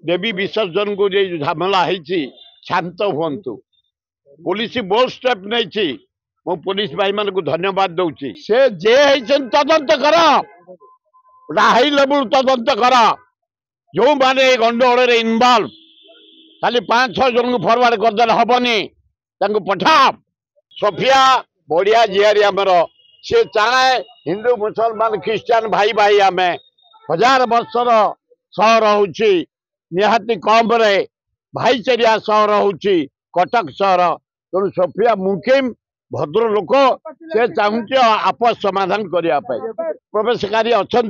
देवी विसर्जन को जो झमेला है शांत हुंतु पुलिस बोल्ड स्टेप नहीं मो पुलिस भाई मान को धन्यवाद दूची से जे तदंत कर हाई लेवल तदंत कर जो माने गंडगोल इनवल्व खाली 5-6 जन को फरवर्ड करदे हेनी पठा सोफिया बढ़िया झीआरी आमर सी चाहे हिंदू मुसलमान ख्रीस्टान भाई भाई आम 1000 वर्षर सहर हूँ निहाती कम भाईचारिया सहर हूँ कटक सहर तेणु सोफिया मुकिम भद्र लोक से चाहूँ आपस समाधान करने प्रवेशकारी अच्छा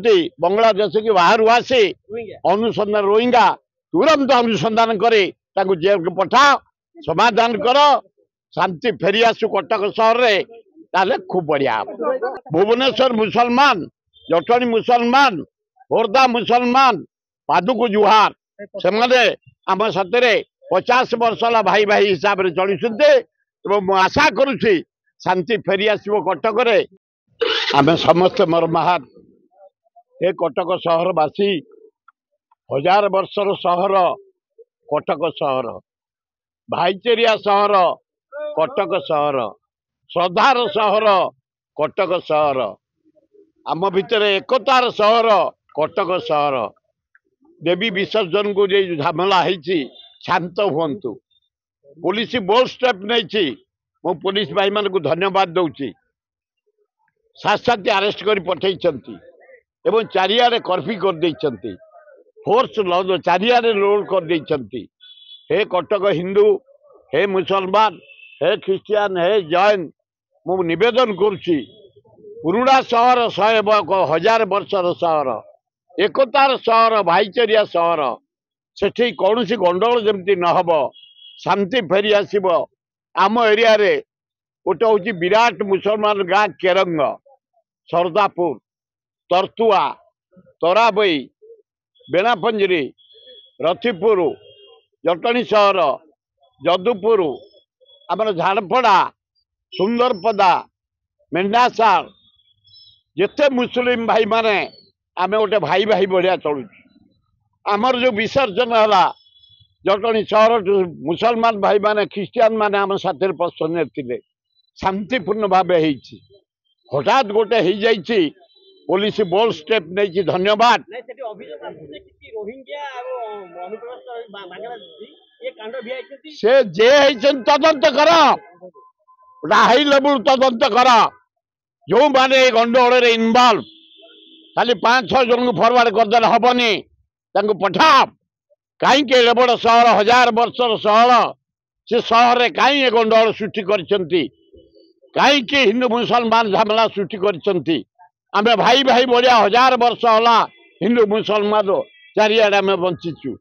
बांग्लादेश की बाहर आसी अनुसंधान रोहिंगा तुरंत अनुसंधान करे जेल को पठा समाधान कर शांति फेरी आसु कटक सहर रे ताले खूब बढ़िया भुवनेश्वर मुसलमान जटणी मुसलमान खोर्धा मुसलमान पादुक जुहार से आम साथे 50 वर्ष भाई भाई हिसाब से चलुं आशा करुच्ची शांति फेरी आसो कटक आम समस्त मरमाहात ए कटक सहरवासी 1000 वर्षर सहर कटक सहर भाईचारिया सहर कटक सहर श्रद्धार सहर कटक सहर आम भितर एकतार सहर कटक सहर देवी विसर्जन को जो झमेला है शांत हुंतु पुलिस बोल्ड स्टेप नहीं मो पुलिस भाई मान को धन्यवाद दूची साथ अरेस्ट कर पठे चारियाडे कर्फ्यू कर फोर्स चारियाडे लोड कर हे कटक हिंदू हे मुसलमान हे ख्रीस्टियान हे जैन मु निवेदन करुच्ची पुराणा सहर 1000 वर्षर सहर एकतार सहर भाईचारिया सहर से कौन गंडगोल जमती नहब शांति फेरी आसब आम एरिया रे गोटे हूँ विराट मुसलमान गाँ केरंग सरदापुर तरतुआ तराबई बेणापंजरी रथिपुर जटणी सहर जदुपुर आमर झाड़पड़ा सुंदरपदा मेंढासाल जिते मुस्लिम भाई माने आम गोटे भाई भाई बढ़िया चलु आमर जो विसर्जन है जटणी सहर मुसलमान भाई माने ख्रीस्टियान माने आम साथी प्रसन्न थे शांतिपूर्ण भाव हठात गोटे हो जाइए पुलिस बोल्ड स्टेप नहीं धन्यवाद से जे तदंत कर हाई लेवल तदंत कर जो माने गंडगोल इनवल्व खाली 5-6 जन को फरवर्ड करदे हेनी पठा कहीं बड़ सहर 1000 वर्षर सहर से सहर में कहीं गंडगोल सृष्टि कहीं हिंदू मुसलमान झमेला सृष्टि कर भाई भाई बढ़िया 1000 वर्ष है हिंदू मुसलमान चारियाडे आम बंचीचु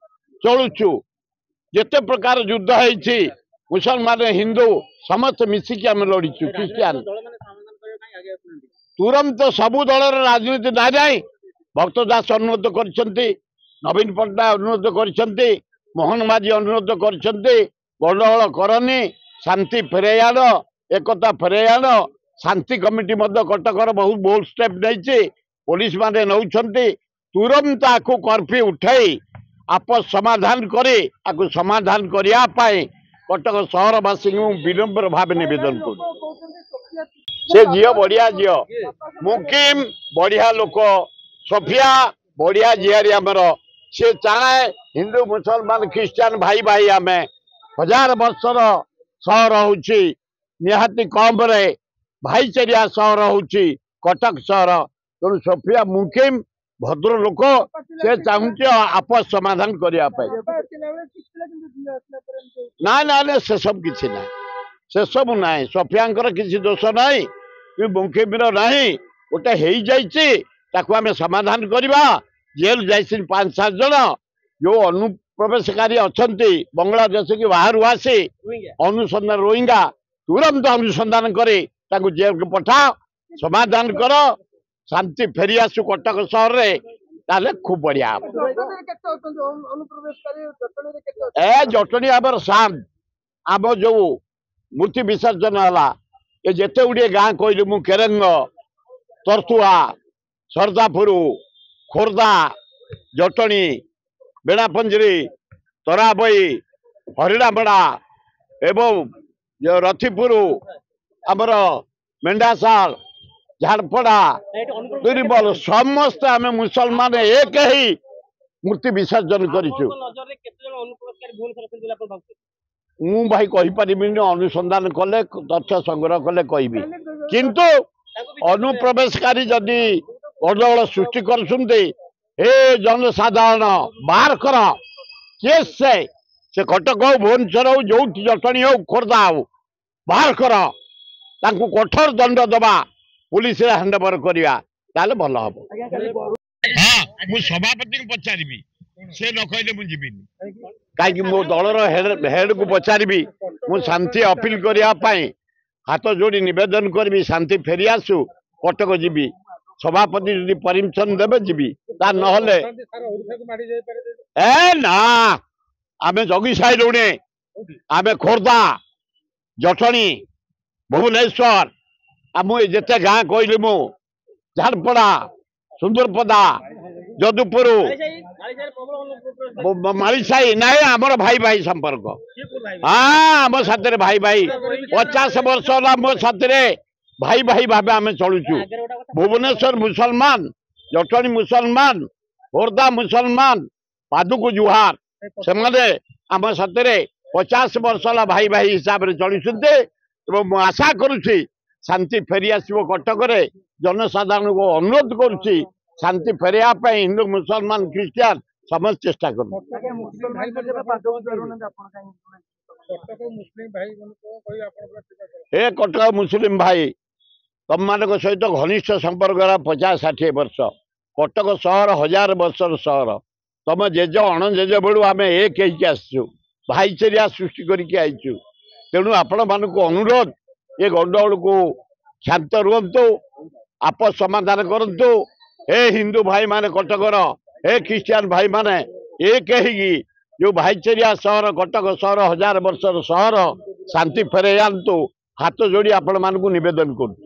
चलुचु जिते प्रकार युद्ध है मुसलमान हिंदू समस्त मिसिकी आम लड़ीचु ख्रीस्टियान तुरंत सबू दल राजनीति ना जाए भक्त दास अनुरोध कर नवीन पट्टनायक अनुरोध कर मोहन माझी अनुरोध कर गंडगोल करनी शांति फेरे आण एकता फेरे आण शांति कमिटी कटकर बहुत बोल्ड स्टेप नहीं पुलिस माने नौछंती तुरंत आकु कर्फ्यू उठाई आपस समाधान करे आकु समाधान करने कटक सहरवासी विनम्र भाव निवेदन कर से झील बढ़िया झील मुकिम बढ़िया लोक सोफिया बढ़िया झीआरी आमर सी चाहे हिंदू मुसलमान ख्रीस्टान भाई भाई आम 1000 वर्षर सहर हूँ निहाती कम भाईचारिया सहर हूँ कटक सहर तेणु सोफिया मुकिम भद्र लोक से चाहूँ आपस समाधान करने ना ना ना से सब किसी ना से सब ना सोफिया किसी दोष ना मुकिम ना गोटे हो जाइए आम समाधान करवा जेल जा 5-7 जन जो अनुप्रवेशकारी अच्छा बांग्लादेश की बाहर आसी अनुसंधान रोहिंगा तुरंत अनुसंधान करे जेल को पठा समाधान कर शांति फेरी आसु कटक सहर रे ताले खूब बढ़िया ए जटणी आमर शांत आम जो मूर्ति विसर्जन है ये जिते गुड़े गाँ कहली मु केरंग तरतुआ सरदापुर खोर्धा जटणी बेणापंजरी ତରାବଇ ହରିଣାମଡ଼ା ଏବଂ ରଥିପୁର ଆମର ମେଣ୍ଢାସାଳ ଝାଡ଼ପଡ଼ା ଦୁରିବଲ ସମସ୍ତେ ଆମେ ମୁସଲମାନ ଏକ ହେଇ ମୂର୍ତ୍ତି ବିସର୍ଜନ କରିଛୁ। ମୁଁ ଭାଇ କହିପାରିବିନି, ଅନୁସନ୍ଧାନ କଲେ ତଥ୍ୟ ସଂଗ୍ରହ କଲେ କହିବି। କିନ୍ତୁ ଅନୁପ୍ରବେଶକାରୀ ଯଦି ଗଣ୍ଡଗୋଳ ସୃଷ୍ଟି କରୁଛନ୍ତି, ଏ ଜନସାଧାରଣ ବାହାର କର। କିଏ ସେ କଟକ ହଉ, ଭୁବନେଶ୍ୱର ହଉ, ଯୋଉଠି ଜଟଣୀ ହଉ, ଖୋର୍ଦ୍ଧା ହଉ, ବାହାର କର। ତାଙ୍କୁ କଠୋର ଦଣ୍ଡ ଦବା, ପୁଲିସରେ ହ୍ୟାଣ୍ଡଓଭର କରିବା, ତାହେଲେ ଭଲ ହବ। ହଁ, ମୁଁ ସଭାପତିଙ୍କୁ ପଚାରିବି, ସେ ନ କହିଲେ ମୁଁ ଯିବିନି। କାହିଁକି ମୋ ଦଳର ହେଡକୁ ପଚାରିବି। ମୁଁ ଶାନ୍ତି ଅପିଲ କରିବା ପାଇଁ ହାତ ଯୋଡ଼ି ନିବେଦନ କରିବି, ଶାନ୍ତି ଫେରି ଆସୁ, କଟକ ଯିବି। ସଭାପତି ଯଦି ପରମିଶନ ଦେବେ ଯିବି, ତା ନହେଲେ ନା। ଆମେ ଜଗି ସାଇଲୁଣି। ଆମେ ଖୋର୍ଦ୍ଧା, ଜଟଣୀ, ଭୁବନେଶ୍ୱର, ମୁଁ ଯେତେ ଗାଁ କହିଲି, ମୁଁ ଝାଡ଼ପଡ଼ା, ସୁନ୍ଦରପଦା, ଯଦୁପୁର, ମାଳିସାହି, ନାଇଁ ଆମର ଭାଇ ଭାଇ ସମ୍ପର୍କ। ଆମ ସାଥିରେ ଭାଇ ଭାଇ 50 ବର୍ଷ ହେଲା ମୋ ସାଥିରେ ଭାଇ ଭାଇ ଭାବେ ଆମେ ଚଳୁଛୁ। ଭୁବନେଶ୍ୱର ମୁସଲମାନ, ଜଟଣୀ ମୁସଲମାନ, ଖୋର୍ଦ୍ଧା ମୁସଲମାନ, ପାଦୁକୁ ଜୁହାର। ସେମାନେ ଆମ ସାଥିରେ 50 ବର୍ଷ ହେଲା ଭାଇ ଭାଇ ହିସାବରେ ଚଳୁଛନ୍ତି। ଏବଂ ମୁଁ ଆଶା କରୁଛି ଶାନ୍ତି ଫେରି ଆସିବ କଟକରେ। ଜନସାଧାରଣଙ୍କୁ ଅନୁରୋଧ କରୁଛି, ଶାନ୍ତି ଫେରିବା ପାଇଁ ହିନ୍ଦୁ ମୁସଲମାନ ଖ୍ରୀଷ୍ଟିଆନ ସମସ୍ତେ ଚେଷ୍ଟା କରନ୍ତୁ। ଏ କଟକ ମୁସଲିମ ଭାଇ, ତମମାନଙ୍କ ସହିତ ଘନିଷ୍ଠ ସମ୍ପର୍କ ହେଲା 50-60 ବର୍ଷ। କଟକ ସହର 1000 ବର୍ଷର ସହର। ତମ ଜେଜ ଅଣଜେଜ ବେଳୁ ଆମେ ଏକ ହେଇକି ଆସିଛୁ, ଭାଇଚାରା ସୃଷ୍ଟି କରିକି ଆଇଛୁ। ତେଣୁ ଆପଣମାନଙ୍କୁ ଅନୁରୋଧ, ଏ ଗଣ୍ଡଗୋଳକୁ ଶାନ୍ତ ରୁହନ୍ତୁ, ଆପୋଷ ସମାଧାନ କରନ୍ତୁ। ଏ ହିନ୍ଦୁ ଭାଇମାନେ କଟକର, ଏ ଖ୍ରୀଷ୍ଟିଆନ ଭାଇମାନେ ଏକ ହେଇକି ଯୋଉ ଭାଇଚାରା ସହର କଟକ ସହର 1000 ବର୍ଷର ସହର, ଶାନ୍ତି ଫେରାଇ ଆଣନ୍ତୁ। ହାତ ଯୋଡ଼ି ଆପଣମାନଙ୍କୁ ନିବେଦନ କରୁଛୁ।